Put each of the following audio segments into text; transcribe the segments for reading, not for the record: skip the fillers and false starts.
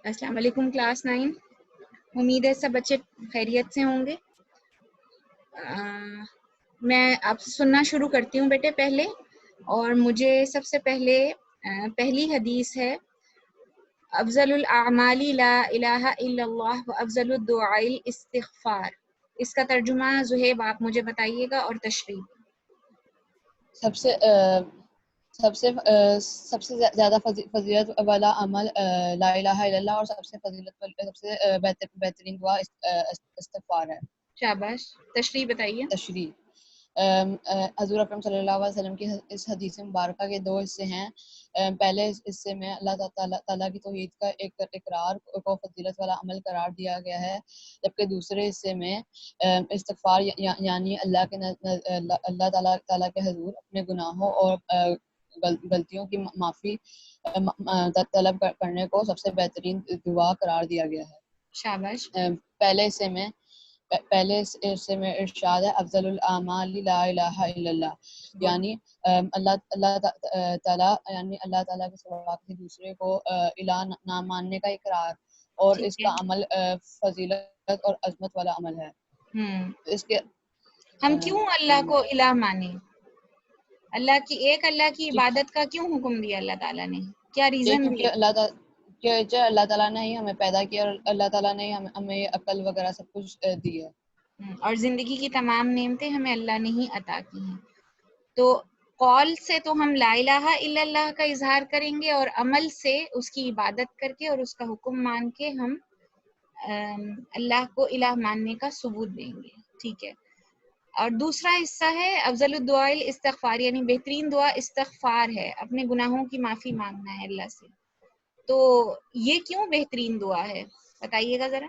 السلام علیکم کلاس 9. امید ہے سب بچے خیریت سے ہوں گے. میں اب سننا شروع کرتی ہوں بیٹے پہلے، اور مجھے سب سے پہلے پہلی حدیث ہے افضل الاعمال لا الہ الا اللہ و افضل الدعاء الاستغفار. اس کا ترجمہ زہیب آپ مجھے بتائیے گا اور تشریح. سب سے زیادہ فضیلت والا عمل لا الہ الا اللہ، اور سب سے بہترین دعا استغفار ہے. شاباش. تشریح بتائیے. تشریح حضور اکرم صلی اللہ علیہ وسلم کی اس حدیث مبارکہ کے دو حصے ہیں. پہلے حصے میں اللہ تعالیٰ کی توحید کا اقرار کو فضیلت والا عمل قرار دیا گیا ہے، جبکہ دوسرے حصے میں استغفار یعنی اللہ تعالیٰ کے حضور اپنے گناہوں اور غلطیوں کی معافی طلب کرنے کو سب سے بہترین دعا قرار دیا گیا ہے. شاباش. پہلے حصے میں ارشاد ہے افضل الاعمال لا الہ الا اللہ، یعنی اللہ تعالیٰ کے سوا کسی دوسرے کو الہ نہ ماننے کا اقرار، اور اس کا عمل فضیلت اور عظمت والا عمل ہے. اس کے ہم کیوں اللہ کو الہ مانیں؟ اللہ کی عبادت کا کیوں حکم دیا اللہ تعالیٰ نے؟ کیا ریزن کیونکہ اللہ تعالیٰ نے ہی ہمیں پیدا کیا، اور اللہ تعالیٰ نے ہمیں عقل وغیرہ سب کچھ دی ہے، اور زندگی کی تمام نعمتیں ہمیں اللہ نے ہی عطا کی ہیں. تو قول سے تو ہم لا الہ الا اللہ کا اظہار کریں گے، اور عمل سے اس کی عبادت کر کے اور اس کا حکم مان کے ہم اللہ کو الہ ماننے کا ثبوت دیں گے. ٹھیک ہے. اور دوسرا حصہ ہے افضل الدعاء الاستغفار، یعنی بہترین دعا استغفار ہے، اپنے گناہوں کی معافی مانگنا ہے اللہ سے. تو یہ کیوں بہترین دعا ہے بتائیے گا ذرا.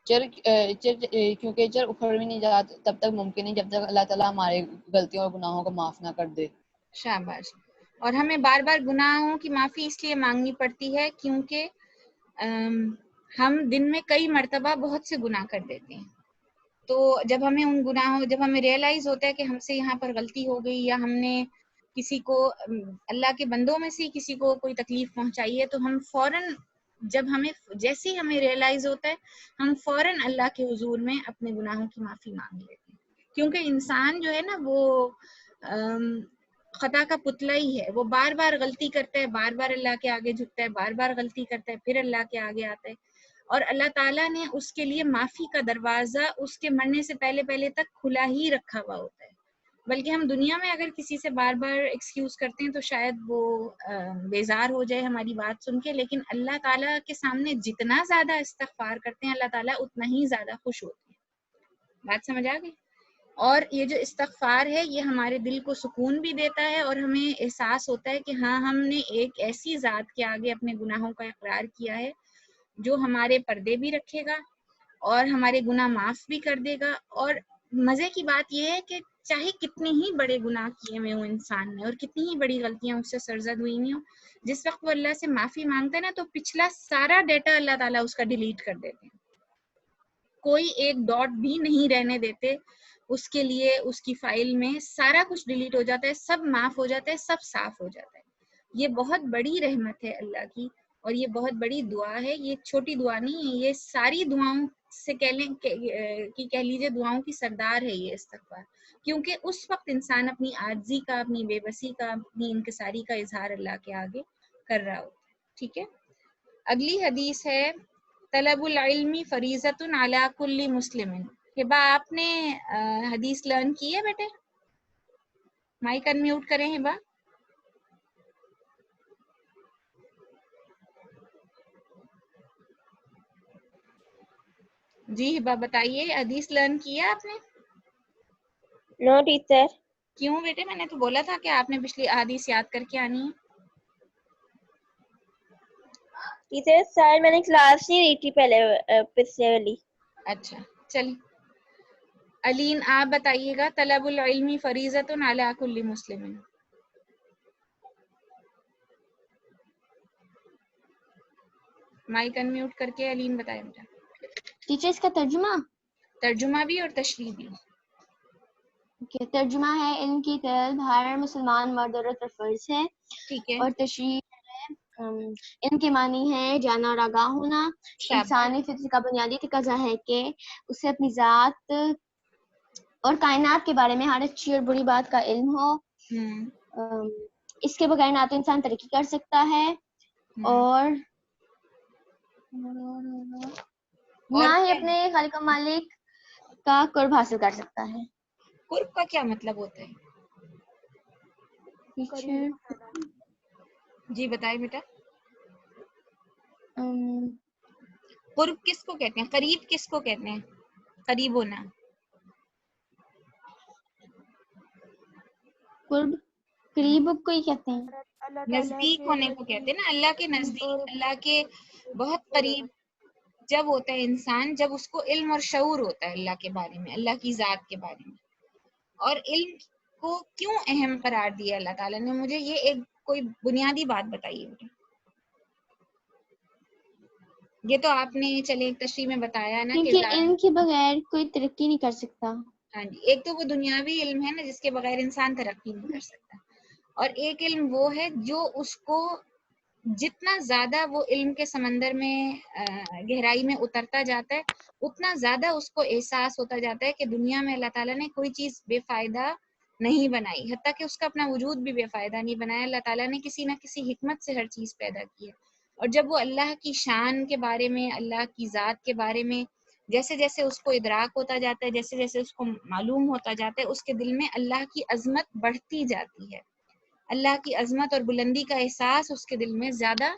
کیونکہ چر اکھڑ بھی نہیں جاتا تب تک ممکن ہے جب تک اللہ تعالیٰ ہمارے غلطیوں اور گناہوں کو معاف نہ کر دے. شاباش. اور ہمیں بار بار گناہوں کی معافی اس لیے مانگنی پڑتی ہے کیونکہ ہم دن میں کئی مرتبہ بہت سے گناہ کر دیتے ہیں. تو جب ہمیں ریئلائز ہوتا ہے کہ ہم سے یہاں پر غلطی ہو گئی، یا ہم نے کسی کو اللہ کے بندوں میں سے کسی کو کوئی تکلیف پہنچائی ہے، تو ہم فوراً جیسے ہی ہمیں ریئلائز ہوتا ہے ہم فوراً اللہ کے حضور میں اپنے گناہوں کی معافی مانگ لیتے ہیں. کیونکہ انسان جو ہے نا وہ خطا کا پتلا ہی ہے، وہ بار بار غلطی کرتا ہے، بار بار اللہ کے آگے جھکتا ہے، بار بار غلطی کرتا ہے، پھر اللہ کے آگے آتا ہے. اور اللہ تعالیٰ نے اس کے لیے معافی کا دروازہ اس کے مرنے سے پہلے تک کھلا ہی رکھا ہوا ہوتا ہے. بلکہ ہم دنیا میں اگر کسی سے بار بار ایکسکیوز کرتے ہیں تو شاید وہ بیزار ہو جائے ہماری بات سن کے، لیکن اللہ تعالیٰ کے سامنے جتنا زیادہ استغفار کرتے ہیں اللہ تعالیٰ اتنا ہی زیادہ خوش ہوتے ہیں. بات سمجھ آ گئی؟ اور یہ جو استغفار ہے یہ ہمارے دل کو سکون بھی دیتا ہے، اور ہمیں احساس ہوتا ہے کہ ہاں ہم نے ایک ایسی ذات کے آگے اپنے گناہوں کا اقرار کیا ہے جو ہمارے پردے بھی رکھے گا اور ہمارے گناہ معاف بھی کر دے گا. اور مزے کی بات یہ ہے کہ چاہے کتنے ہی بڑے گناہ کیے ہوئے ہوں انسان نے، اور کتنی ہی بڑی غلطیاں اس سے سرزد ہوئی نہیں ہوں، جس وقت وہ اللہ سے معافی مانگتا ہے نا تو پچھلا سارا ڈیٹا اللہ تعالیٰ اس کا ڈیلیٹ کر دیتے ہیں. کوئی ایک ڈاٹ بھی نہیں رہنے دیتے اس کے لیے، اس کی فائل میں سارا کچھ ڈیلیٹ ہو جاتا ہے، سب معاف ہو جاتا ہے، سب صاف ہو جاتا ہے. یہ بہت بڑی رحمت ہے اللہ کی، اور یہ بہت بڑی دعا ہے. یہ چھوٹی دعا نہیں ہے، یہ ساری دعاؤں سے کہہ لیجیے دعاؤں کی سردار ہے یہ استغفار. کیونکہ اس وقت انسان اپنی عاجزی کا، اپنی بے بسی کا، اپنی انکساری کا اظہار اللہ کے آگے کر رہا ہوتا ہے. ٹھیک ہے. اگلی حدیث ہے طلب العلم فریضۃ علی کل مسلم. ہبا آپ نے حدیث لرن کی ہے بیٹے؟ مائک انمیوٹ کریں ہبا. جی ہبا بتائیے، حدیث لرن کیا آپ نے؟ نو ٹیچر. کیوں بیٹے؟ میں نے تو بولا تھا کہ آپ نے پچھلی حدیث یاد کر کے آنی ہے. ٹیچر سر میں نے کلاس نہیں لی تھی پہلے پچھلے والی. اچھا چلیے. علین آپ بتائیے گا طلب العلم فریضۃ علی کل مسلم. مائک انمیوٹ کر کے علین بتائیں بیٹا. ٹیچر اس کا ترجمہ بھی اور تشریح بھی. ترجمہ ہے علم کی طلب ہر مسلمان مرد عورت پر فرض ہے. ٹھیک ہے. اور تشریح ہے علم کے معنی ہے جانا اور آگاہ ہونا. انسانی فطرت کا بنیادی تقاضا ہے کہ اسے اپنی ذات اور کائنات کے بارے میں ہر اچھی اور بری بات کا علم ہو. اس کے بغیر نہ تو انسان ترقی کر سکتا ہے اور نہ ہی اپنے خالق و مالک کا قرب حاصل کر سکتا ہے. قرب کا کیا مطلب ہوتا ہے؟ جی بتائیں بیٹا. قرب کس کو کہتے ہیں؟ قریب کس کو کہتے ہیں؟ قریب ہونا. قرب قریب کو ہی کہتے ہیں. نزدیک ہونے کو کہتے ہیں نا. اللہ کے نزدیک، اللہ کے بہت قریب جب ہوتا ہے انسان، جب اس کو علم اور شعور ہوتا ہے اللہ کے بارے میں، اللہ کی ذات کے بارے میں. اور علم کو کیوں اہم قرار دیا اللہ تعالیٰ نے؟ مجھے یہ ایک کوئی بنیادی بات بتائیے بیٹا. یہ تو آپ نے چلے ایک تشریح میں بتایا نا کہ کیونکہ علم کے بغیر کوئی ترقی نہیں کر سکتا. ہاں جی، ایک تو وہ دنیاوی علم ہے نا جس کے بغیر انسان ترقی نہیں کر سکتا، اور ایک علم وہ ہے جو اس کو جتنا زیادہ وہ علم کے سمندر میں گہرائی میں اترتا جاتا ہے، اتنا زیادہ اس کو احساس ہوتا جاتا ہے کہ دنیا میں اللہ تعالیٰ نے کوئی چیز بے فائدہ نہیں بنائی، حتیٰ کہ اس کا اپنا وجود بھی بے فائدہ نہیں بنایا. اللہ تعالیٰ نے کسی نہ کسی حکمت سے ہر چیز پیدا کی ہے. اور جب وہ اللہ کی شان کے بارے میں، اللہ کی ذات کے بارے میں جیسے جیسے اس کو ادراک ہوتا جاتا ہے، جیسے جیسے اس کو معلوم ہوتا جاتا ہے، اس کے دل میں اللہ کی عظمت بڑھتی جاتی ہے. اللہ کی عظمت اور بلندی کا احساس اس کے دل میں زیادہ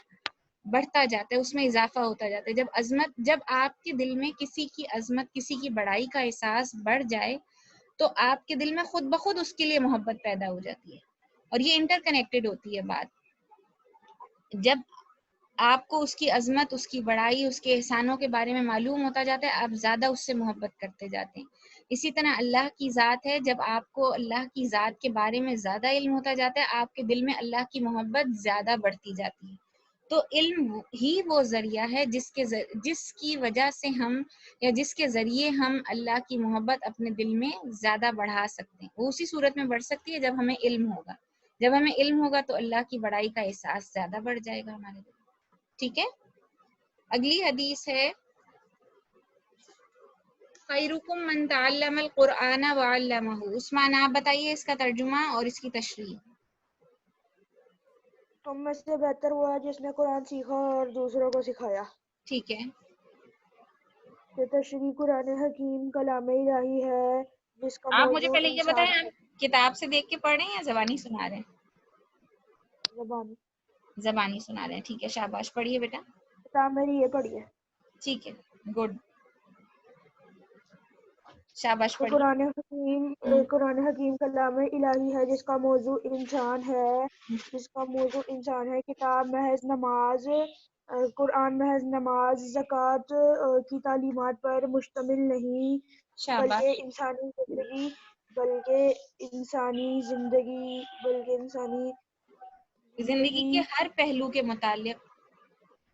بڑھتا جاتا ہے، اس میں اضافہ ہوتا جاتا ہے. جب آپ کے دل میں کسی کی عظمت، کسی کی بڑائی کا احساس بڑھ جائے تو آپ کے دل میں خود بخود اس کے لیے محبت پیدا ہو جاتی ہے. اور یہ انٹر کنیکٹڈ ہوتی ہے بات. جب آپ کو اس کی عظمت، اس کی بڑائی، اس کے احسانوں کے بارے میں معلوم ہوتا جاتا ہے، آپ زیادہ اس سے محبت کرتے جاتے ہیں. اسی طرح اللہ کی ذات ہے، جب آپ کو اللہ کی ذات کے بارے میں زیادہ علم ہوتا جاتا ہے، آپ کے دل میں اللہ کی محبت زیادہ بڑھتی جاتی ہے. تو علم ہی وہ ذریعہ ہے جس کی وجہ سے ہم یا جس کے ذریعے ہم اللہ کی محبت اپنے دل میں زیادہ بڑھا سکتے ہیں. وہ اسی صورت میں بڑھ سکتی ہے جب ہمیں علم ہوگا. جب ہمیں علم ہوگا تو اللہ کی بڑائی کا احساس زیادہ بڑھ جائے گا ہمارے دل. ٹھیک ہے. اگلی حدیث ہے خیرکم من تعلم القرآن وعلمہ. عثمان آپ بتائیے اس کا ترجمہ اور اس کی تشریح. تم میں سے بہتر وہ ہے جس نے قرآن سیکھا اور دوسروں کو سکھایا. ٹھیک ہے. یہ تشریح قرآن حکیم کلام الہی ہے جس کا آپ مجھے موضوع پہلے یہ انسان بتائیں، آپ کتاب سے دیکھ کے پڑھ رہے ہیں یا زبانی سنا رہے ہیں؟ زبانی. زبانی سنا رہے ہیں. ٹھیک ہے، شاباش. پڑھیے بیٹا. کتاب میری یہ پڑھی ہے. ٹھیک ہے، گڈ. شاباش تو پڑھیے. قرآن حکیم کلام الہی ہے جس کا موضوع انسان ہے. کتاب محض نماز، قرآن محض نماز، زکوٰۃ کی تعلیمات پر مشتمل نہیں، شاباش. بلکہ انسانی زندگی کے ہر پہلو کے متعلق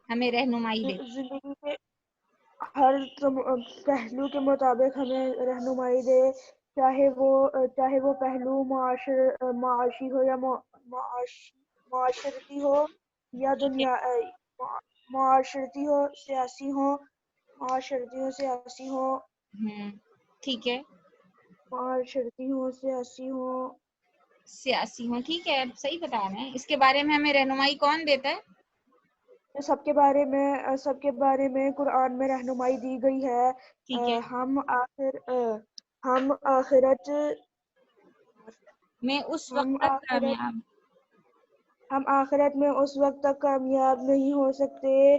ہمیں رہنمائی دے. زندگی کے ہر پہلو کے مطابق ہمیں رہنمائی دے، چاہے وہ پہلو معاشی ہو یا معاشرتی ہو یا معاشرتی ہو سیاسی ہو. ٹھیک ہے. سیاسی ہوں. ٹھیک ہے، صحیح بتا رہے ہیں. اس کے بارے میں ہمیں رہنمائی کون دیتا ہے؟ سب کے بارے میں قرآن میں رہنمائی دی گئی ہے. ٹھیک ہے. ہم آخرت میں اس وقت تک کامیاب ہم آخرت میں اس وقت تک کامیاب نہیں ہو سکتے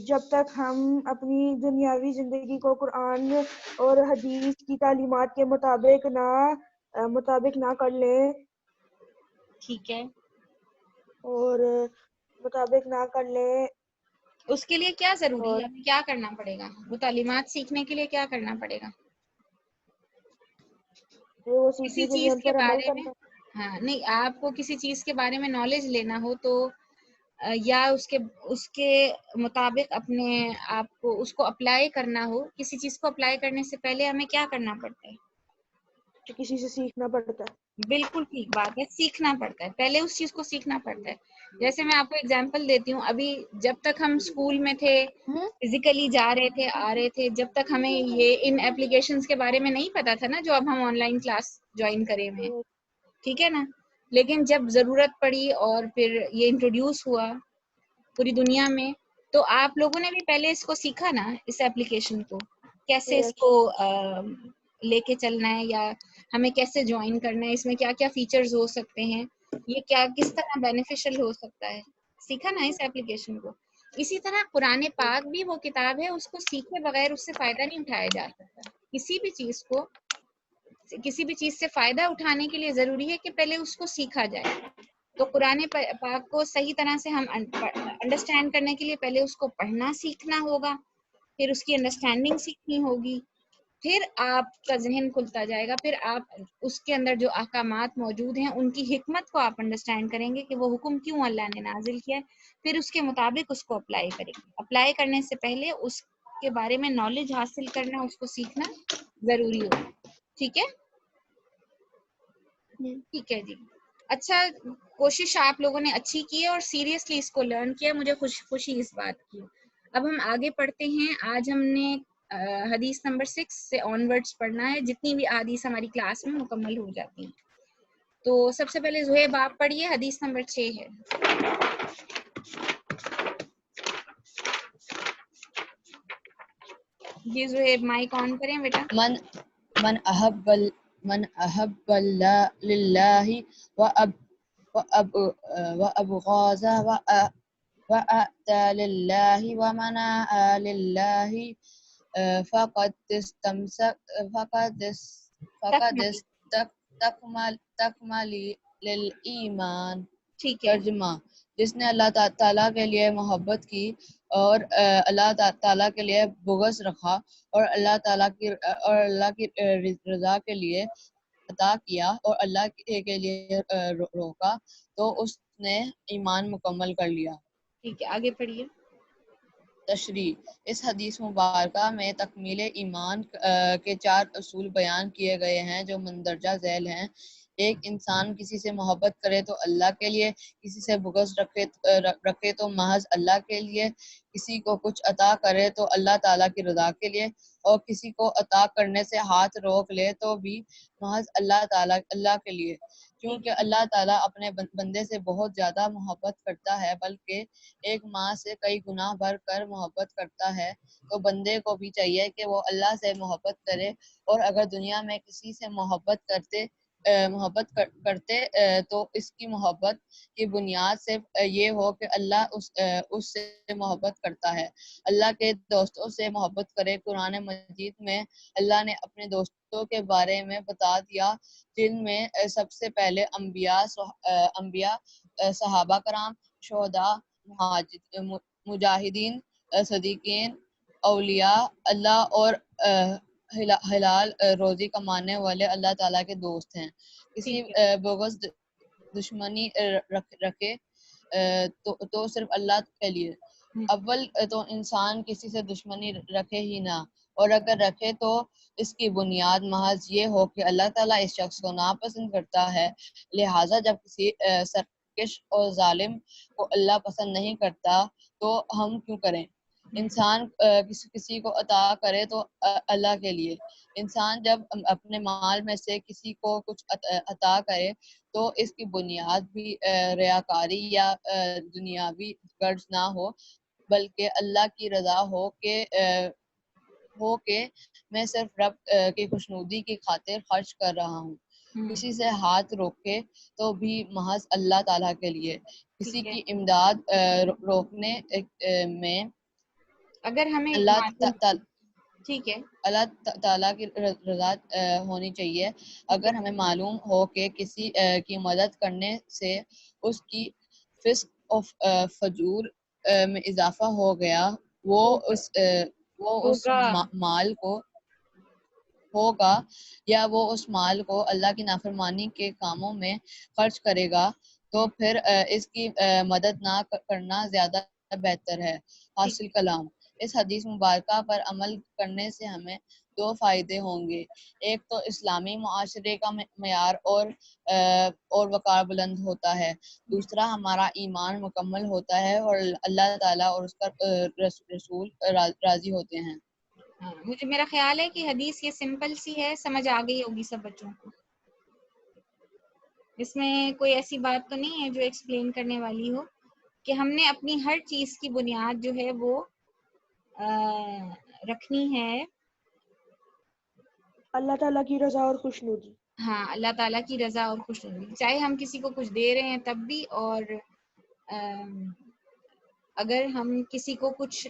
جب تک ہم اپنی دنیاوی زندگی کو قرآن اور حدیث کی تعلیمات کے مطابق نہ کر لیں. ٹھیک ہے. اور مطابق نہ کر لیں. اس کے لیے کیا ضروری ہے؟ ہمیں کیا کرنا پڑے گا؟ وہ تعلیمات سیکھنے کے لیے کیا کرنا پڑے گا؟ وہ کسی سیکھنے کے لیے چیز ہم کے پر عمل بارے میں، کرنا. ہاں نہیں، آپ کو کسی چیز کے بارے میں نالج لینا ہو تو یا اس کے مطابق اپنے آپ کو اس کو اپلائی کرنا ہو، کسی چیز کو اپلائی کرنے سے پہلے ہمیں کیا کرنا پڑتا ہے؟ کسی سے سیکھنا پڑتا ہے. بالکل ٹھیک بات ہے، سیکھنا پڑتا ہے، پہلے اس چیز کو سیکھنا پڑتا ہے. جیسے میں آپ کو اگزامپل دیتی ہوں، ابھی جب تک ہم اسکول میں تھے، فزیکلی جا رہے تھے، آ رہے تھے، جب تک ہمیں یہ ان اپلیکیشنز کے بارے میں نہیں پتا تھا نا، جو اب ہم آن لائن کلاس جوائن کرے ہوئے ہیں، ٹھیک ہے نا. لیکن جب ضرورت پڑی اور پھر یہ انٹروڈیوس ہوا پوری دنیا میں، تو آپ لوگوں نے بھی پہلے اس کو سیکھا نا، اس ایپلیکیشن کو کیسے اس کو لے کے چلنا ہے، یا ہمیں کیسے جوائن کرنا ہے، اس میں کیا کیا فیچرز ہو سکتے ہیں، یہ کیا کس طرح بینیفیشل ہو سکتا ہے، سیکھا نا اس ایپلیکیشن کو. اسی طرح قرآن پاک بھی وہ کتاب ہے، اس کو سیکھے بغیر اس سے فائدہ نہیں اٹھایا جا سکتا. کسی بھی چیز سے فائدہ اٹھانے کے لیے ضروری ہے کہ پہلے اس کو سیکھا جائے. تو قرآن پاک کو صحیح طرح سے ہم انڈرسٹینڈ کرنے کے لیے پہلے اس کو پڑھنا سیکھنا ہوگا، پھر اس کی انڈرسٹینڈنگ سیکھنی ہوگی، پھر آپ کا ذہن کھلتا جائے گا، پھر آپ اس کے اندر جو احکامات موجود ہیں ان کی حکمت کو آپ انڈرسٹینڈ کریں گے کہ وہ حکم کیوں اللہ نے نازل کیا ہے، پھر اس کے مطابق اس کو اپلائی کریں گے. اپلائی کرنے سے پہلے اس کے بارے میں نالج حاصل کرنا، اس کو سیکھنا ضروری ہوگا. ٹھیک ہے، ٹھیک ہے جی. اچھا، کوشش آپ لوگوں نے اچھی کی ہے اور سیریسلی اس کو لرن کیا، مجھے خوشی اس بات کی. اب ہم آگے پڑھتے ہیں. آج ہم نے حدیث نمبر 6 سے آن ورڈس پڑھنا ہے، جتنی بھی احادیث ہماری کلاس میں مکمل ہو جاتی ہیں. تو سب سے پہلے زہیب آپ پڑھیے، حدیث نمبر 6 ہے. جی زہیب مائک آن کریں بیٹا. من احب للہ وابغض وأتى لله ومنع لله فقد استكمل للإيمان. ٹھیک ہے، ترجمہ: جس نے اللہ تعالیٰ کے لیے محبت کی اور اللہ تعالیٰ کے لیے بغض رکھا اور اللہ کی رضا کے لیے عطا کیا اور اللہ کے لیے روکا، تو اس نے ایمان مکمل کر لیا. ٹھیک ہے، آگے پڑھیے. تشریح: اس حدیث مبارکہ میں تکمیل ایمان کے 4 اصول بیان کیے گئے ہیں جو مندرجہ ذیل ہیں. ایک، انسان کسی سے محبت کرے تو اللہ کے لیے، کسی سے بغض رکھے تو محض اللہ کے لیے، کسی کو کچھ عطا کرے تو اللہ تعالیٰ کی رضا کے لیے، اور کسی کو عطا کرنے سے ہاتھ روک لے تو بھی محض اللہ کے لیے. کیونکہ اللہ تعالیٰ اپنے بندے سے بہت زیادہ محبت کرتا ہے، بلکہ ایک ماں سے کئی گنا بڑھ کر محبت کرتا ہے. تو بندے کو بھی چاہیے کہ وہ اللہ سے محبت کرے، اور اگر دنیا میں کسی سے محبت کرتے تو اس کی محبت کی بنیاد صرف یہ ہو کہ اللہ اس سے محبت کرتا ہے. اللہ کے دوستوں سے محبت کرے. قرآن مجید میں اللہ نے اپنے دوستوں کے بارے میں بتا دیا، جن میں سب سے پہلے انبیاء، صحابہ کرام، شہداء، مجاہدین، صدیقین، اولیاء اللہ اور حلال روزی کمانے والے اللہ تعالیٰ کے دوست ہیں. کسی بغض دشمنی رکھے تو صرف اللہ کے لیے. اول تو انسان کسی سے دشمنی رکھے ہی نہ، اور اگر رکھے تو اس کی بنیاد محض یہ ہو کہ اللہ تعالیٰ اس شخص کو ناپسند کرتا ہے. لہٰذا جب کسی سرکش اور ظالم کو اللہ پسند نہیں کرتا تو ہم کیوں کریں؟ انسان کسی کو عطا کرے تو اللہ کے لیے. انسان جب اپنے مال میں سے کسی کو کچھ عطا کرے تو اس کی بنیاد بھی ریاکاری یا دنیاوی غرض نہ ہو، بلکہ اللہ کی رضا ہو کہ میں صرف رب کی خوشنودی کی خاطر خرچ کر رہا ہوں. کسی سے ہاتھ روکے تو بھی محض اللہ تعالیٰ کے لیے. کسی کی امداد روکنے میں اگر ہمیں ٹھیک ہے اللہ تعالیٰ کی رضا ہونی چاہیے. اگر ہمیں معلوم ہو کہ کسی کی مدد کرنے سے اس کی فسق و فجور میں اضافہ ہو گیا، وہ اس مال کو ہوگا یا وہ اس مال کو اللہ کی نافرمانی کے کاموں میں خرچ کرے گا، تو پھر اس کی مدد نہ کرنا زیادہ بہتر ہے. حاصل کلام: اس حدیث مبارکہ پر عمل کرنے سے ہمیں دو فائدے ہوں گے. ایک تو اسلامی معاشرے کا معیار اور وقار بلند ہوتا ہے. دوسرا ہمارا ایمان مکمل ہوتا ہے اور اللہ تعالیٰ اور اس کا رسول راضی ہوتے ہیں. مجھے میرا خیال ہے کہ حدیث یہ سمپل سی ہے، سمجھ آ گئی ہوگی سب بچوں کو. اس میں کوئی ایسی بات تو نہیں ہے جو ایکسپلین کرنے والی ہو، کہ ہم نے اپنی ہر چیز کی بنیاد جو ہے وہ رکھنی ہے اللہ تعالیٰ کی رضا اور خوشنودی. ہاں، اللہ تعالیٰ کی رضا اور خوشنودی، چاہے ہم کسی کو کچھ دے رہے ہیں تب بھی، اور اگر ہم کسی کو کچھ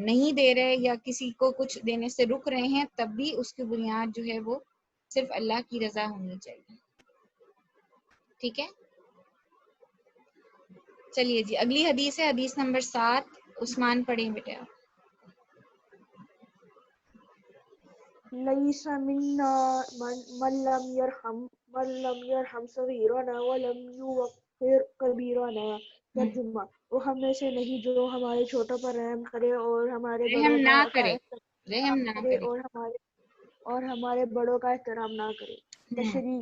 نہیں دے رہے یا کسی کو کچھ دینے سے رک رہے ہیں تب بھی اس کی بنیاد جو ہے وہ صرف اللہ کی رضا ہونی چاہیے. ٹھیک ہے، چلیے جی اگلی حدیث ہے حدیث نمبر 7. عثمان پڑھیں بیٹے آپ. لیس منا من لم یرحم صغیرنا ولم یوقر کبیرنا. ترجمہ: وہ ہم میں سے نہیں جو ہمارے چھوٹوں پر رحم کرے اور ہمارے رحم بڑوں نہ کا کرے، رحم نہ کرے کرے. اور ہمارے بڑوں کا احترام نہ کرے. تشریح: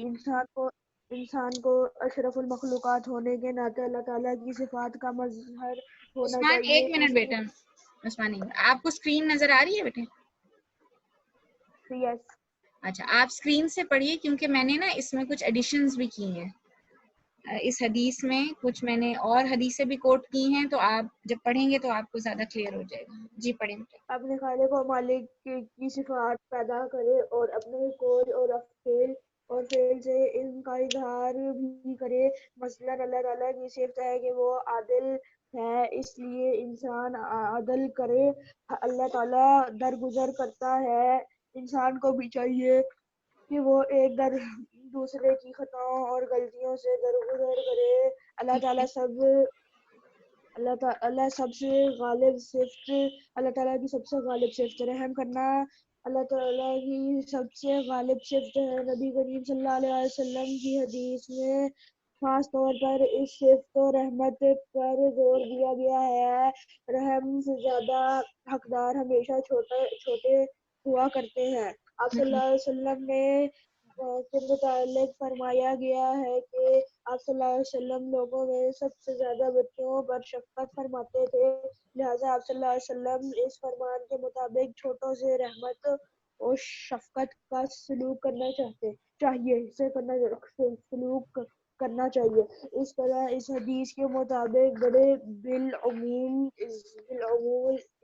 انسان کو اشرف المخلوقات ہونے کے ناطے اللہ تعالیٰ کی صفات کا مظہر ہونا عثمان چاہیے. ایک منٹ بیٹا، عثمان آپ کو اسکرین نظر آ رہی ہے بیٹے؟ یس. اچھا آپ اسکرین سے پڑھیے، کیونکہ میں نے نا اس میں کچھ ایڈیشنز بھی کی ہیں اس حدیث میں، کچھ میں نے اور حدیثیں بھی کوٹ کی ہیں، تو آپ جب پڑھیں گے تو آپ کو زیادہ کلیئر ہو جائے گا. جی پڑھیں بیٹے. اپنے خالق و مالک کی صفات پیدا کرے اور اپنے قول اور فعل سے ان کا اظہار بھی کرے. مثلاً اللہ تعالیٰ کی صفت ہے کہ وہ عادل ہے، اس لیے انسان عدل کرے. اللہ تعالیٰ درگزر کرتا ہے، انسان کو بھی چاہیے کہ وہ ایک دوسرے کی خطاؤں اور غلطیوں سے درگزر کرے. اللہ تعالیٰ کی سب سے غالب صفت رحم کرنا اللہ تعالیٰ کی سب سے غالب صفت ہے. نبی کریم صلی اللہ علیہ وسلم کی حدیث میں خاص طور پر اس صفت و رحمت پر زور دیا گیا ہے. رحم سے زیادہ حقدار ہمیشہ چھوٹے ہوا کرتے ہیں. آپ صلی اللہ علیہ وسلم نے کے متعلق فرمایا گیا ہے کہ آپ صلی اللہ علیہ وسلم لوگوں میں سب سے زیادہ بچوں پر شفقت فرماتے تھے. لہٰذا آپ صلی اللہ علیہ وسلم اس فرمان کے مطابق چھوٹوں سے رحمت اور شفقت کا سلوک کرنا چاہیے. اس طرح اس حدیث کے مطابق بڑے بالعموم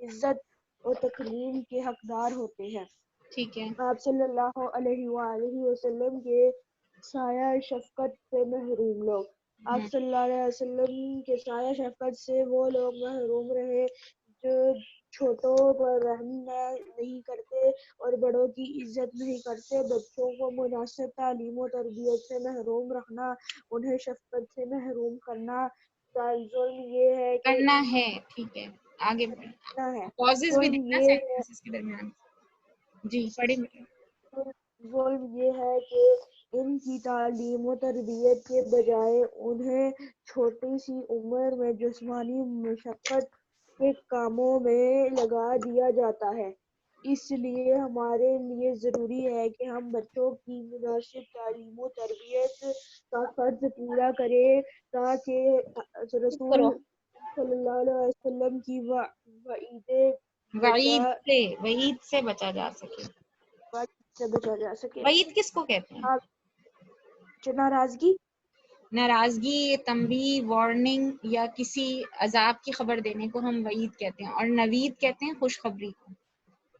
عزت اور تکریم کے حقدار ہوتے ہیں. ٹھیک ہے. آپ صلی اللہ علیہ وآلہ وسلم کے سایہ شفقت سے محروم لوگ. آپ صلی اللہ علیہ وسلم کے سایہ شفقت سے وہ لوگ محروم رہے جو چھوٹوں پر رحم نہیں کرتے اور بڑوں کی عزت نہیں کرتے. بچوں کو مناسب تعلیم و تربیت سے محروم رکھنا، انہیں شفقت سے محروم کرنا. ظلم یہ ہے کہ کرنا ہے. ٹھیک ہے آگے ہے پازز بھی ظلم دیکھنا یہ ہے سینٹنسز کے درمیان. جی پڑھیں بیٹے. ظلم یہ ہے کہ ان کی تعلیم و تربیت کے بجائے انہیں چھوٹی سی عمر میں جسمانی مشقت کے کاموں میں لگا دیا جاتا ہے. اس لیے ہمارے لیے ضروری ہے کہ ہم بچوں کی مناسب تعلیم و تربیت کا فرض پورا کریں تاکہ رسول صلی اللہ علیہ وسلم کی وعید سے بچا جا سکے. سے بچا جا سکے. وعید کس کو کہتے ہیں؟ ناراضگی، ناراضگی، تنبیہ، وارننگ یا کسی عذاب کی خبر دینے کو ہم وعید کہتے ہیں، اور نوید کہتے ہیں خوشخبری کو.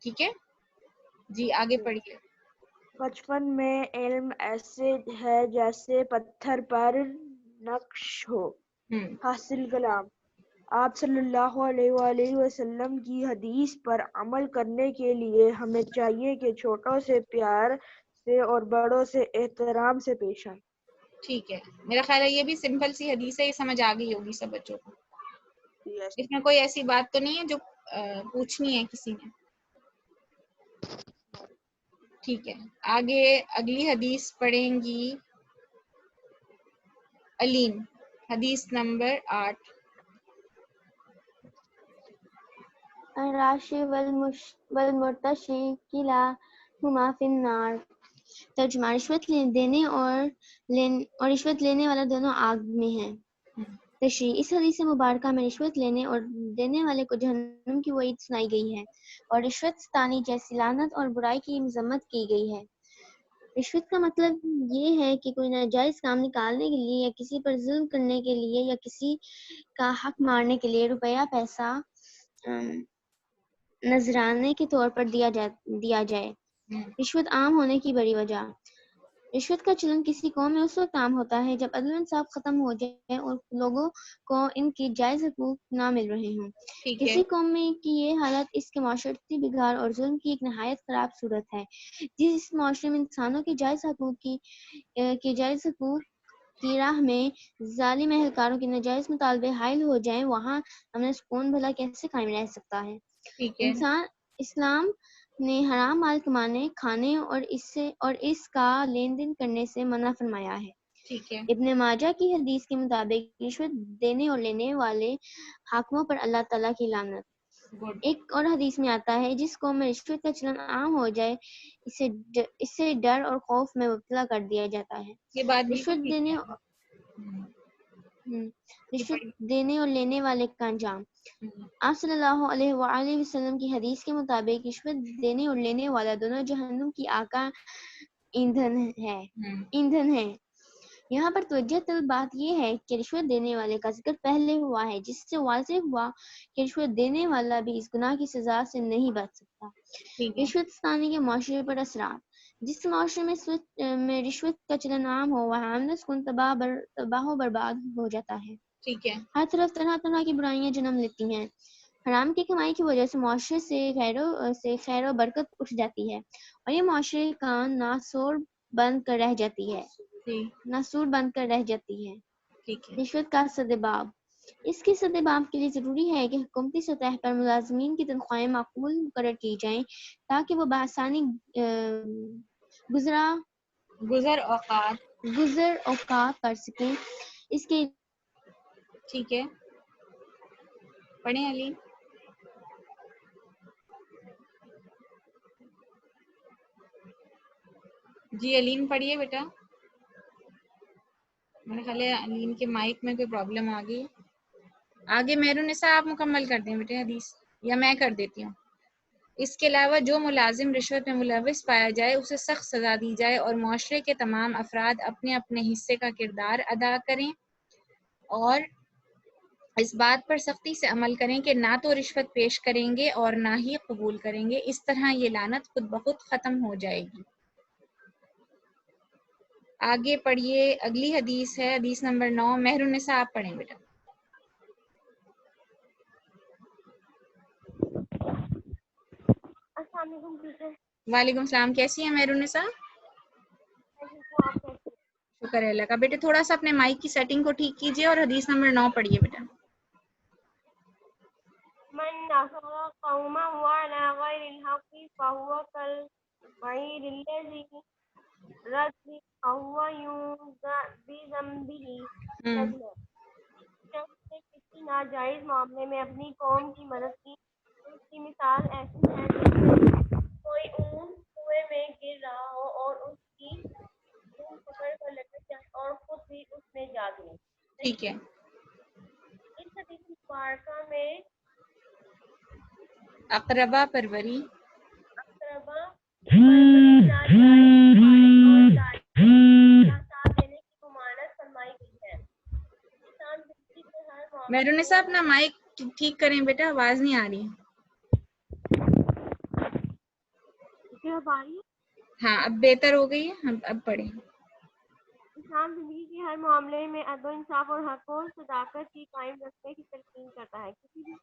ٹھیک ہے جی آگے پڑھیے. بچپن میں علم ایسے ہے جیسے پتھر پر نقش ہو. حاصل کلام: آپ صلی اللہ علیہ وآلہ وسلم کی حدیث پر عمل کرنے کے لیے ہمیں چاہیے کہ چھوٹوں سے پیار سے اور بڑوں سے احترام سے پیش آئیں. ٹھیک ہے، میرا خیال ہے یہ بھی سمپل سی حدیث ہے، یہ سمجھ آ گئی ہوگی سب بچوں کو. اس میں کوئی ایسی بات تو نہیں ہے جو پوچھنی ہے کسی نے؟ ٹھیک ہے آگے اگلی حدیث پڑھیں گی علیم، حدیث نمبر 8. الراشی والمرتشی کلاہما فی النار۔ ترجمہ، رشوت دینے اور رشوت لینے والا دونوں آگ میں ہیں۔ تشریح، اس حدیث مبارکہ میں رشوت لینے اور دینے والے کو جہنم کی وعید سنائی گئی ہے اور رشوت ستانی جیسی لعنت اور برائی کی مذمت کی گئی ہے۔ رشوت کا مطلب یہ ہے کہ کوئی ناجائز کام نکالنے کے لیے یا کسی پر ظلم کرنے کے لیے یا کسی کا حق مارنے کے لیے روپیہ پیسہ نذرانے کے طور پر دیا جائے۔ رشوت عام ہونے کی بڑی وجہ، رشوت کا چلن کسی قوم میں اس وقت عام ہوتا ہے جب عدل و انصاف ختم ہو جائے اور لوگوں کو ان کے جائز حقوق نہ مل رہے ہوں۔ کسی قوم میں کی یہ حالت اس کے معاشرتی بگاڑ اور ظلم کی ایک نہایت خراب صورت ہے۔ جس معاشرے میں انسانوں کے جائز حقوق کی راہ میں ظالم اہلکاروں کے ناجائز مطالبے حائل ہو جائیں، وہاں امن سکون بھلا کیسے قائم رہ سکتا ہے؟ اسلام نے حرام مال کمانے، کھانے اور اس کا لین دین کرنے سے منع فرمایا ہے۔ ابن ماجہ کی حدیث کے مطابق رشوت دینے اور لینے والے حاکموں پر اللہ تعالیٰ کی لعنت۔ ایک اور حدیث میں آتا ہے جس قوم میں رشوت کا چلن عام ہو جائے اسے ڈر اور خوف میں مبتلا کر دیا جاتا ہے۔ رشوت دینے اور لینے والے کا انجام، آپ صلی اللہ علیہ وآلہ وسلم کی حدیث کے مطابق رشوت دینے اور لینے والا دونوں جہنم کی آگ کا ایندھن ہے۔ یہاں پر توجہ طلب بات یہ ہے کہ رشوت دینے والے کا ذکر پہلے ہوا ہے، جس سے واضح ہوا کہ رشوت دینے والا بھی اس گناہ کی سزا سے نہیں بچ سکتا۔ رشوت ستانی کے معاشرے پر اثرات، جس معاشرے میں رشوت کا چلن عام ہو وہاں امن سکون تباہ و برباد ہو جاتا ہے۔ ہر طرف طرح طرح کی برائیاں جنم لیتی ہیں۔ حرام کی کمائی کی وجہ سے معاشرے سے خیر و برکت اٹھ جاتی ہے اور یہ معاشرے کا ناسور بن کر رہ جاتی ہے۔ رشوت کا سدباب، اس کے سدباب کے لیے ضروری ہے کہ حکومتی سطح پر ملازمین کی تنخواہیں معقول مقرر کی جائیں تاکہ وہ بآسانی گزر اوقات کر سکیں۔ اس کے پڑھیں علی۔ جی علیم پڑھیے بیٹا، میرے خیال ہے علیم کے مائک میں کوئی پرابلم آ گئی۔ آگے مہرالنساء آپ مکمل کر دیں بیٹے حدیث، یا میں کر دیتی ہوں۔ اس کے علاوہ جو ملازم رشوت میں ملوث پایا جائے اسے سخت سزا دی جائے اور معاشرے کے تمام افراد اپنے اپنے حصے کا کردار ادا کریں اور اس بات پر سختی سے عمل کریں کہ نہ تو رشوت پیش کریں گے اور نہ ہی قبول کریں گے۔ اس طرح یہ لعنت خود بخود ختم ہو جائے گی۔ آگے پڑھیے، اگلی حدیث ہے حدیث نمبر 9۔ مہرالنساء آپ پڑھیں بیٹا۔ السلام علیکم ٹیچر۔ وعلیکم السلام، کیسی ہیں مہرالنساء؟ شکر ہے اللہ کا۔ بیٹے تھوڑا سا اپنے مائک کی سیٹنگ کو ٹھیک کیجیے اور حدیث نمبر 9 پڑھیے بیٹا۔ من نصر قوما وعلى غير الحق فهو كالبعير الذي رد فهو يوزع بذنبه نزلا۔ شخص نے کسی ناجائز معاملے میں اپنی قوم کی مدد کی تو اس کی مثال ایسی ہے جیسے کوئی اونٹ کنویں میں گر رہا ہو اور اس کی اون پکڑ کر لٹک جائے اور خود بھی اس میں جا گرے۔ ٹھیک ہے۔ اس حدیث مبارکہ میں اقربا پروری مہرالنساء اپنا مائک ٹھیک کریں بیٹا، آواز نہیں آ رہی۔ ہاں اب بہتر ہو گئی ہے، اب پڑھیں۔ اسلام زندگی کے ہر معاملے میں عدل و انصاف اور حق و صداقت کی قائم رکھنے کی تلقین کرتا ہے۔ کسی بھی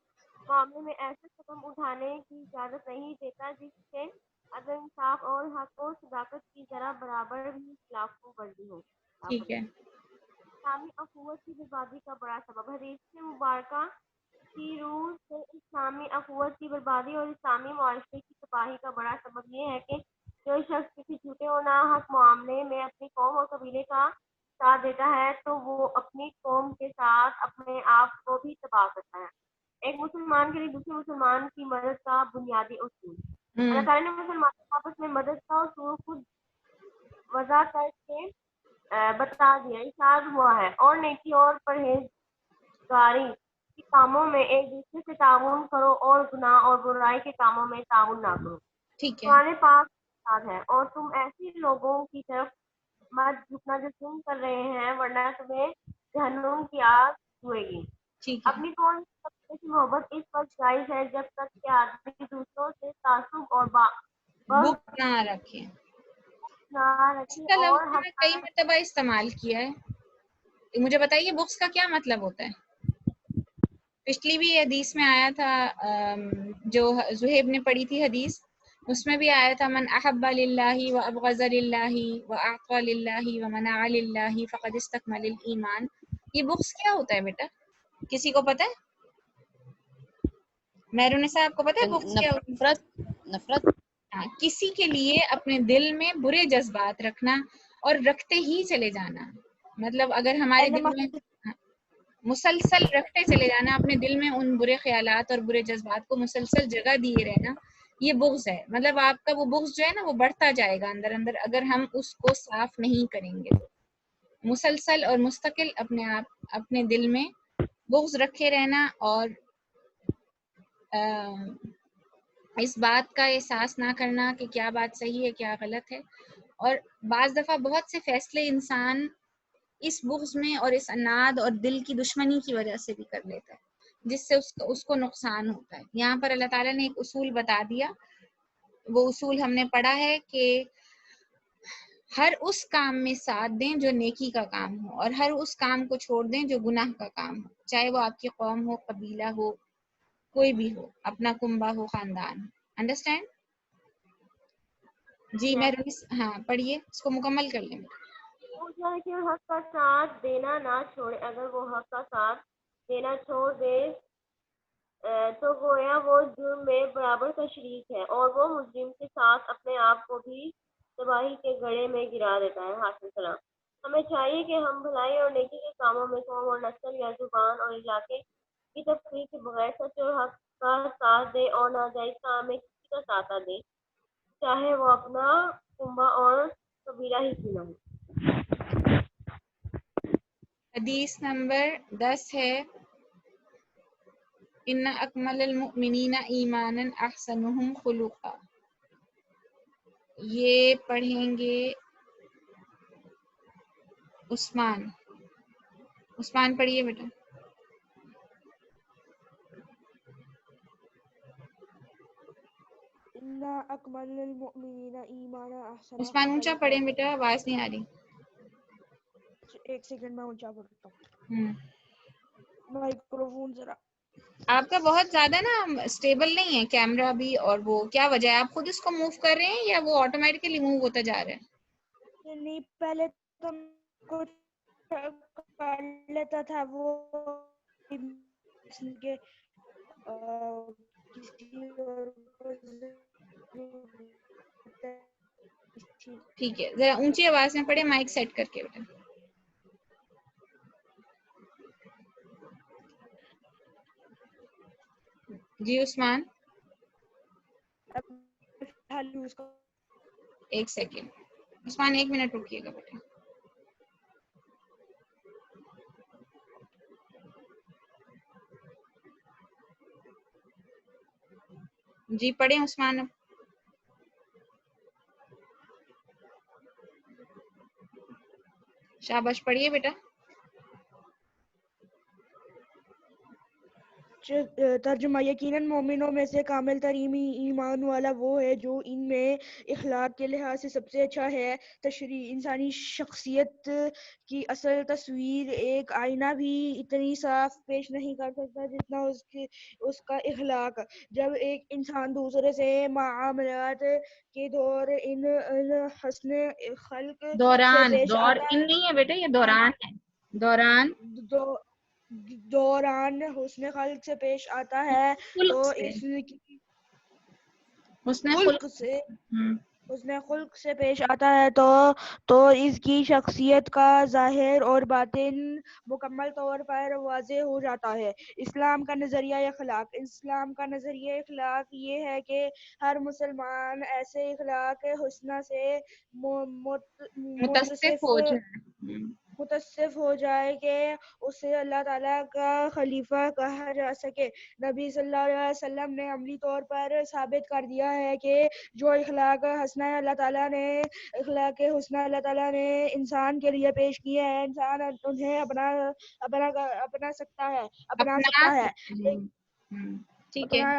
معاملے میں ایسے قدم اٹھانے کی اجازت نہیں دیتا جس سے عدل و انصاف اور حق و صداقت کی ذرا برابر بھی خلاف ورزی ہو۔ ٹھیک ہے۔ اسلامی اخوت کی بربادی کا بڑا سبب، حدیث مبارکہ کی روح سے اسلامی اخوت کی بربادی اور اسلامی معاشرے کی تباہی کا بڑا سبب یہ ہے کہ جو شخص کسی جھوٹے اور ناحق معاملے میں اپنی قوم اور قبیلے کا ساتھ دیتا ہے تو وہ اپنی قوم کے ساتھ اپنے آپ کو بھی تباہ کرتا ہے۔ ایک مسلمان کے لیے دوسرے مسلمان کی مدد کا بنیادی اصول. اللہ تعالیٰ نے مسلمانوں کو آپس میں مدد کا اصول خود وضع کر کے بتا دیا، ارشاد ہوا ہے اور نیکی اور پرہیزگاری کے کاموں میں ایک دوسرے سے تعاون کرو اور گناہ اور برائی کے کاموں میں تعاون نہ کرو. ٹھیک ہے. قرآن پاک ارشاد ہے اور تم ایسے لوگوں کی طرف مت جھکنا جو تم کر رہے ہیں ورنہ تمہیں جہنم کی آگ چھوئے گی. ٹھیک ہے. اپنی قوم کی محبت اس وقت جائز ہے جب تک کہ آدمی دوسروں سے تعصب اور بغض نہ رکھے. نہ اس رکھے کا لفظ اور میں نے کئی مرتبہ استعمال کیا ہے. مجھے بتائیے بغض کا کیا مطلب ہوتا ہے؟ پچھلی بھی حدیث میں آیا تھا جو زہیب نے پڑھی تھی حدیث، اس میں بھی آیا تھا من احب للہ و ابغض للہ و اعطى للہ و منع للہ فقد استکمل الایمان. یہ بغض کیا ہوتا ہے بیٹا؟ کسی کو پتہ ہے؟ مہرونسا آپ کو پتہ ہے بغض کیا ہوتا ہے؟ نفرت. ہاں، کسی کے لیے اپنے دل میں برے جذبات رکھنا اور رکھتے ہی چلے جانا. مطلب اگر ہمارے دل میں مسلسل رکھتے چلے جانا، اپنے دل میں ان برے خیالات اور برے جذبات کو مسلسل جگہ دیے رہنا، یہ بغض ہے. مطلب آپ کا وہ بغض جو ہے نا وہ بڑھتا جائے گا اندر اندر اگر ہم اس کو صاف نہیں کریں گے. تو مسلسل اور مستقل اپنے دل میں بغض رکھے رہنا اور اس بات کا احساس نہ کرنا کہ کیا بات صحیح ہے کیا غلط ہے. اور بعض دفعہ بہت سے فیصلے انسان اس بغض میں اور اس اناد اور دل کی دشمنی کی وجہ سے بھی کر لیتا ہے، جس سے اس کو نقصان ہوتا ہے. یہاں پر اللہ تعالیٰ نے ایک اصول بتا دیا، وہ اصول ہم نے پڑھا ہے کہ ہر اس کام میں ساتھ دیں جو نیکی کا کام ہو اور ہر اس کام کو چھوڑ دیں جو گناہ کا کام ہو، چاہے وہ آپ کی قوم ہو، قبیلہ ہو، کوئی بھی ہو، اپنا کنبہ ہو، خاندان ہو. انڈرسٹینڈ؟ جی میں ہاں پڑھیے، اس کو مکمل کر لیں. کہ حق کا ساتھ دینا نہ چھوڑے، اگر وہ حق کا ساتھ دینا چھوڑ دے تو گویا وہ جرم میں برابر کا شریک ہے اور وہ مجرم کے ساتھ اپنے آپ کو بھی تباہی کے گڑھے میں گرا دیتا ہے. حاصل سلام. ہمیں چاہیے کہ ہم بھلائی اور نیکی کے کاموں میں قوم اور نسل یا زبان اور علاقے کی تفریق کے بغیر سچ اور حق کا ساتھ دے اور ناجائز کام میں کسی کا ساتھ نہ دے، چاہے وہ اپنا کنبہ اور قبیلہ ہی کیوں نہ ہو. حدیث نمبر 10 ہے ان اکمل المؤمنین ایمانا احسنهم خلقا. یہ پڑھیں گے عثمان پڑھیے بیٹا. اکمل المؤمنین ایمانا احسن. عثمان اونچا پڑھیں بیٹا، آواز نہیں آ رہی. ایک سیکنڈ میں اونچا پڑھتا ہوں. مائکرو فون ذرا آپ کا بہت زیادہ نا اسٹیبل نہیں ہے کیمرہ بھی، اور وہ کیا وجہ ہے؟ آپ خود اس کو موو کر رہے ہیں یا وہ آٹومیٹکلی موو ہوتا جا رہا ہے؟ نہیں، پہلے تو کچھ کر لیتا تھا وہ کے کسی اور ٹھیک ہے، ذرا اونچی آواز میں پڑھے، مائک سیٹ کر کے بیٹا. جی عثمان ایک سیکنڈ، عثمان 1 منٹ رکیے گا بیٹا. جی پڑھیں عثمان. اب شاباش پڑھیے بیٹا. ترجمہ. یقیناً مومنوں میں سے کامل ترین ایمان والا وہ ہے جو ان میں اخلاق کے لحاظ سے سب سے اچھا ہے. تشریح. انسانی شخصیت کی اصل تصویر ایک آئینہ بھی اتنی صاف پیش نہیں کر سکتا جتنا اس کا اخلاق. جب ایک انسان دوسرے سے معاملات کے دوران حسن خلق سے پیش آتا ہے نہیں ہے بیٹا، یہ دوران ہے. دوران حسن خلق سے پیش آتا ہے تو اس کی حسن خلق سے حسن خلق سے پیش آتا ہے تو اس کی شخصیت کا ظاہر اور باطن مکمل طور پر واضح ہو جاتا ہے۔ اسلام کا نظریہ اخلاق یہ ہے کہ ہر مسلمان ایسے اخلاق حسنہ سے متصف ہو جائے۔ متصف ہو جائے کہ اسے اللہ تعالیٰ کا خلیفہ کہا جا سکے۔ نبی صلی اللہ علیہ وسلم نے عملی طور پر ثابت کر دیا ہے کہ جو اخلاق حسنہ اللہ تعالیٰ نے انسان کے لیے پیش کیے ہیں، انسان انہیں اپنا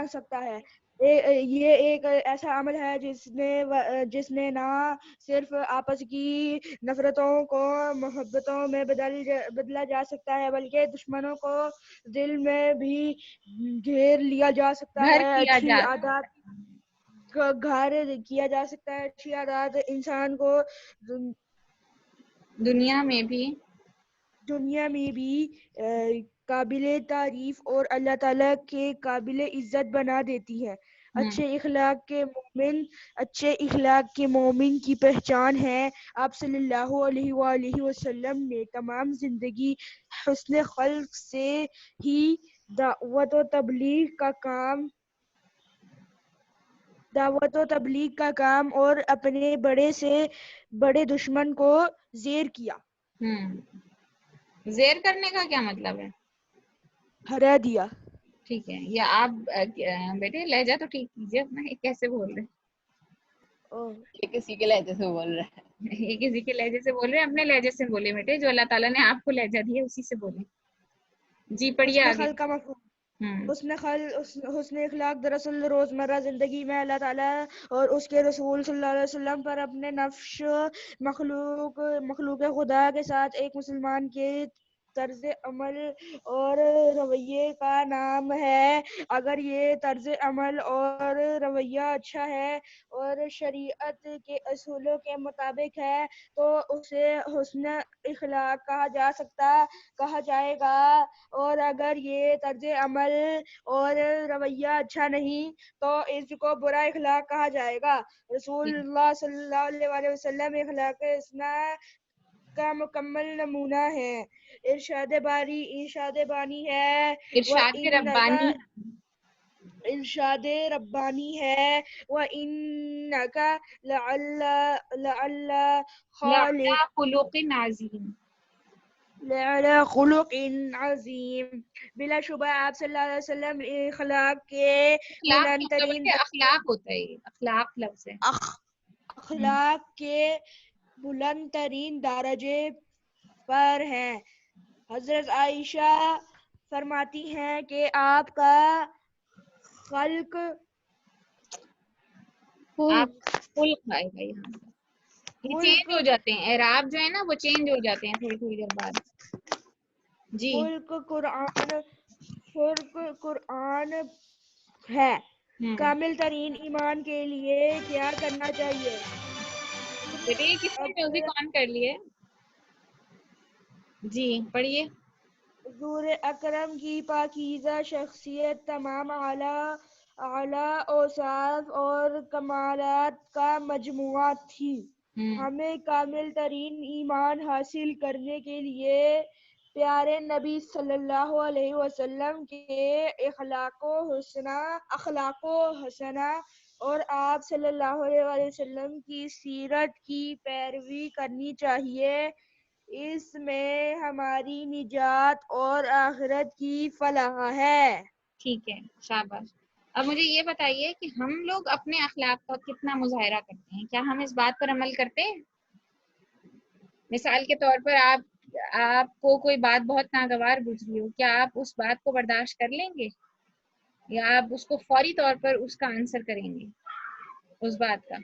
سکتا ہے۔ یہ ایک ایسا عمل ہے جس نے نہ صرف آپس کی نفرتوں کو محبتوں میں بدلا جا سکتا ہے، بلکہ دشمنوں کو دل میں بھی گھیر لیا جا سکتا ہے۔ اچھی عادات انسان کو دنیا میں بھی قابل تعریف اور اللہ تعالیٰ کے قابل عزت بنا دیتی ہے۔ اچھے اخلاق کے مومن کی پہچان ہے۔ آپ صلی اللہ علیہ وآلہ وسلم نے تمام زندگی حسن خلق سے ہی دعوت و تبلیغ کا کام اور اپنے بڑے سے بڑے دشمن کو زیر کیا۔ زیر کرنے کا کیا مطلب ہے؟ ہرا دیا۔ ٹھیک ہے، یا آپ بیٹے لہجہ تو ٹھیک کیجیے اپنا، کیسے بول رہے یہ کسی کے لہجے سے بول رہا ہے، یہ کسی کے لہجے سے بول رہے ہیں، اپنے لہجے سے بولے بیٹے، جو اللہ تعالیٰ نے آپ کو لہجہ دیا اسی سے بولے۔ جی پڑھیے آگے۔ حسن اخلاق دراصل روزمرہ زندگی میں اللہ تعالیٰ اور اس کے رسول صلی اللہ علیہ وسلم پر اپنے نفس مخلوق خدا کے ساتھ ایک مسلمان کے طرز عمل اور رویے کا نام ہے۔ اگر یہ طرز عمل اور رویہ اچھا ہے اور شریعت کے اصولوں کے مطابق ہے تو اسے حسن اخلاق کہا جائے گا، اور اگر یہ طرز عمل اور رویہ اچھا نہیں تو اس کو برا اخلاق کہا جائے گا۔ رسول اللہ صلی اللہ علیہ وسلم اخلاق حسنہ کا مکمل نمونہ ہے۔ ارشاد ربانی ہے وَإِنَّكَ لَعَلَى خلق عظیم۔ بلا شبہ آپ صلی اللہ علیہ وسلم اخلاق کے بلند ترین اخلاق ہوتا ہے، اخلاق لفظ ہے، اخلاق کے بلند ترین درجے پر ہیں۔ حضرت عائشہ فرماتی ہیں کہ آپ کا خلق آئے گا یہاں پر، یہ چینج ہو جاتے ہیں، اعراب جو ہے نا وہ چینج ہو جاتے ہیں تھوڑی تھوڑی دیر بعد۔ جی قرآن ہے۔ کامل ترین ایمان کے لیے کیا کرنا چاہیے؟ بیٹے کس نے میوزک آن کر لیے؟ جی پڑھیے۔ حضور اکرم کی پاکیزہ شخصیت تمام اعلیٰ اوصاف اور کمالات کا مجموعہ تھی۔ ہمیں کامل ترین ایمان حاصل کرنے کے لیے پیارے نبی صلی اللہ علیہ وسلم کے اخلاق و حسنہ اور آپ صلی اللہ علیہ وسلم کی سیرت کی پیروی کرنی چاہیے۔ اس میں ہماری نجات اور آخرت کی فلاح ہے۔ ٹھیک ہے، شاباش۔ اب مجھے یہ بتائیے کہ ہم لوگ اپنے اخلاق کا کتنا مظاہرہ کرتے ہیں؟ کیا ہم اس بات پر عمل کرتے ہیں؟ مثال کے طور پر آپ کو کوئی بات بہت ناگوار گزری ہو، کیا آپ اس بات کو برداشت کر لیں گے یا آپ اس کو فوری طور پر اس کا آنسر کریں گے اس بات کا؟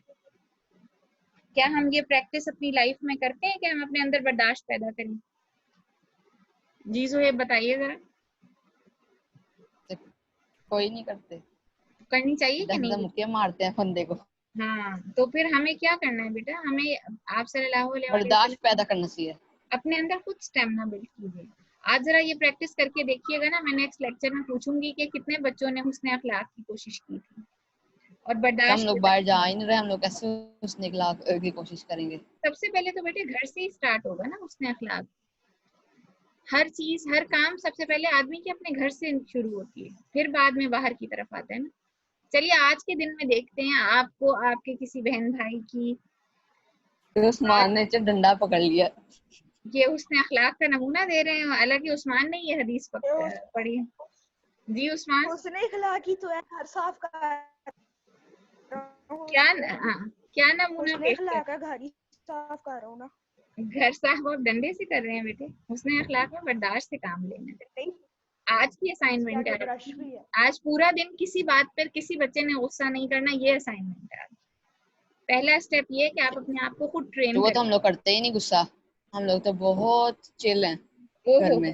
کیا ہم یہ پریکٹس اپنی لائف میں کرتے ہیں کہ ہم اپنے اندر برداشت پیدا کریں؟ جی زہیب بتائیے ذرا۔ کوئی نہیں کرتے، کرنی چاہیے کہ نہیں؟ مکے مارتے ہیں بندے کو۔ ہاں تو پھر ہمیں کیا کرنا ہے بیٹا؟ ہمیں آپ صلی اللہ علیہ وسلم برداشت پیدا کرنا چاہیے، اپنے اندر خود اسٹیمنا بلڈ کیجیے۔ آج ذرا یہ پریکٹس کر کے دیکھیے گا نا، میں نیکسٹ لیکچر میں پوچھوں گی کہ کتنے بچوں نے حسن اخلاق کی کوشش کی تھی۔ اور ہم برداشت لوگ باہر جا ہی نہیں رہے, ہم لوگ کیسے حسن اخلاق کی کوشش کریں گے؟ سب سے پہلے تو بیٹے گھر سے ہی اسٹارٹ ہوگا نا حسن اخلاق. ہر چیز ہر کام سب سے پہلے آدمی کے اپنے گھر سے شروع ہوتی ہے, پھر بعد میں باہر کی طرف آتا ہے نا. چلیے آج کے دن میں دیکھتے ہیں آپ کو آپ کے کسی بہن بھائی کی عثمان نے ڈنڈا پکڑ لیا. یہ حسن اخلاق کا نمونہ دے رہے ہیں, حالانکہ عثمان نے یہ حدیث پڑھی ہے. جی عثمان حسن اخلاقی تو ہے ہر صاف کا کیا نمونہ حسن پیش اخلاق کر کا گھر ہی صاف کر رہا ہوں نا. گھر صاحب آپ ڈنڈے سے کر رہے ہیں بیٹے. حسن اخلاق میں برداشت سے کام لینا ہے. آج کی اسائنمنٹ ہے, برش بھی ہے. آج پورا دن کسی بات پر کسی بچے نے غصہ نہیں کرنا, یہ اسائنمنٹ ہے. پہلا اسٹیپ یہ کہ آپ اپنے آپ کو خود ٹرین وہ کریں. تو ہم لوگ کرتے ہی نہیں غصہ, ہم لوگ تو بہت چل ہیں گھر میں.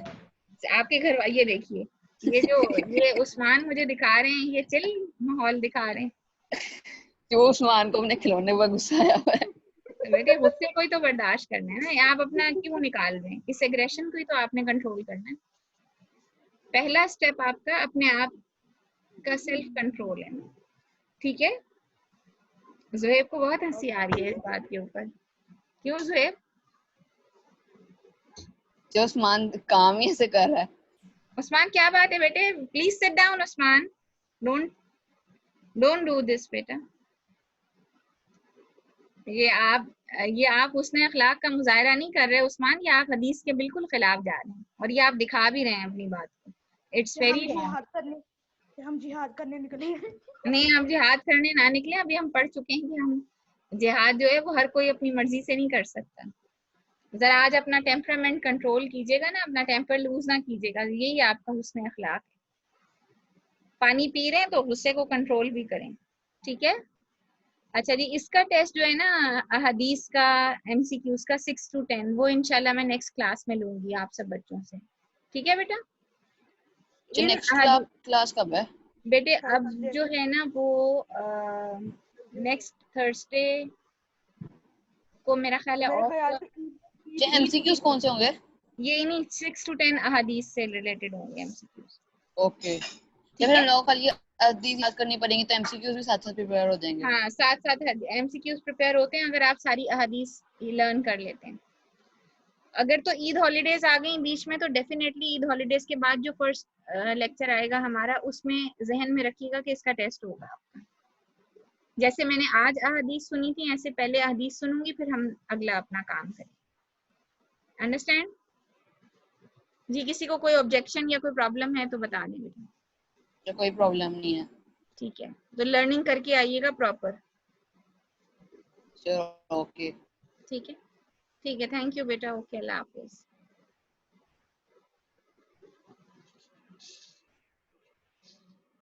آپ کے گھر یہ دیکھیے, یہ عثمان مجھے دکھا رہے ہیں, یہ چل ماحول دکھا رہے ہیں. جو عثمان کو اپنے کھلونے پر غصہ آیا ہوا ہے. بیٹے غصے کو ہی تو برداشت کرنا ہے نا, آپ اپنا کیوں نکال رہے ہیں؟ اس ایگریشن کو ہی تو آپ نے کنٹرول کرنا ہے. پہلا اسٹیپ آپ کا اپنے آپ کا سیلف کنٹرول ہے, ٹھیک ہے. زہیب کو بہت ہنسی آ رہی ہے اس بات کے اوپر. کیوں زہیب؟ جو عثمان کام ہی ایسے کر رہا ہے. عثمان کیا بات ہے بیٹے؟ Please sit down Usman, don't do this بیٹا. یہ آپ حسن اخلاق کا مظاہرہ نہیں کر رہے عثمان, یہ آپ حدیث کے بالکل خلاف جا رہے ہیں, اور یہ آپ دکھا بھی رہے ہیں اپنی بات کو. اٹس ویری ہم جہاد کرنے نکلے ہیں. نہیں, ہم جہاد کرنے نہ نکلے, ابھی ہم پڑھ چکے ہیں کہ ہم جہاد جو ہے وہ ہر کوئی اپنی مرضی سے نہیں کر سکتا. ذرا آج اپنا ٹیمپرامنٹ کنٹرول کیجیے گا نا, اپنا ٹیمپر لوز نہ کیجیے گا, یہی آپ کا حسن اخلاق ہے. پانی پی رہے ہیں تو غصے کو کنٹرول بھی کریں, ٹھیک ہے. اچھا جی, اس کا ٹیسٹ جو ہے نا حدیث کا ایم سی کیوز کا 6 to 10, وہ انشاءاللہ میں نیکسٹ کلاس میں لوں گی آپ سب بچوں سے, ٹھیک ہے بیٹا. نیکسٹ کلاس کب ہے بیٹے اب جو ہے نا وہ نیکسٹ تھرسڈے کو میرا خیال ہے آف. ایم سی کیوز کون سے ہوں گے؟ یہ نہیں 6 to 10 احادیث سے ریلیٹڈ ہوں گے ایم سی کیوز. اوکے, جب ہم لوگوں کو یہ حدیث یاد کرنی پڑیں گی تو ایم سی کیوز بھی ساتھ ساتھ پریپیئر ہو جائیں گے. ہاں ساتھ ساتھ ایم سی کیوز پریپیئر ہوتے ہیں اگر آپ ساری احادیث لرن کر لیتے ہیں. اگر تو عید ہالیڈیز آ گئیں بیچ میں تو ڈیفینیٹلی عید ہالیڈیز کے بعد جو فرسٹ لیکچر آئے گا ہمارا, اس میں ذہن میں رکھیے گا کہ اس کا ٹیسٹ ہوگا آپ کا. جیسے میں نے آج احادیث سنی تھی ایسے پہلے احادیث سنوں گی, پھر ہم اگلا اپنا کام کریں. انڈرسٹینڈ جی؟ کسی کو کوئی آبجیکشن یا کوئی پرابلم ہے تو بتا دیں بیٹا. کوئی پرابلم نہیں ہے, ٹھیک ہے, تو لرننگ کر کے آئیے گا پراپر. چلو اوکے, ٹھیک ہے, ٹھیک ہے, تھینک یو بیٹا. اوکے, اللہ حافظ.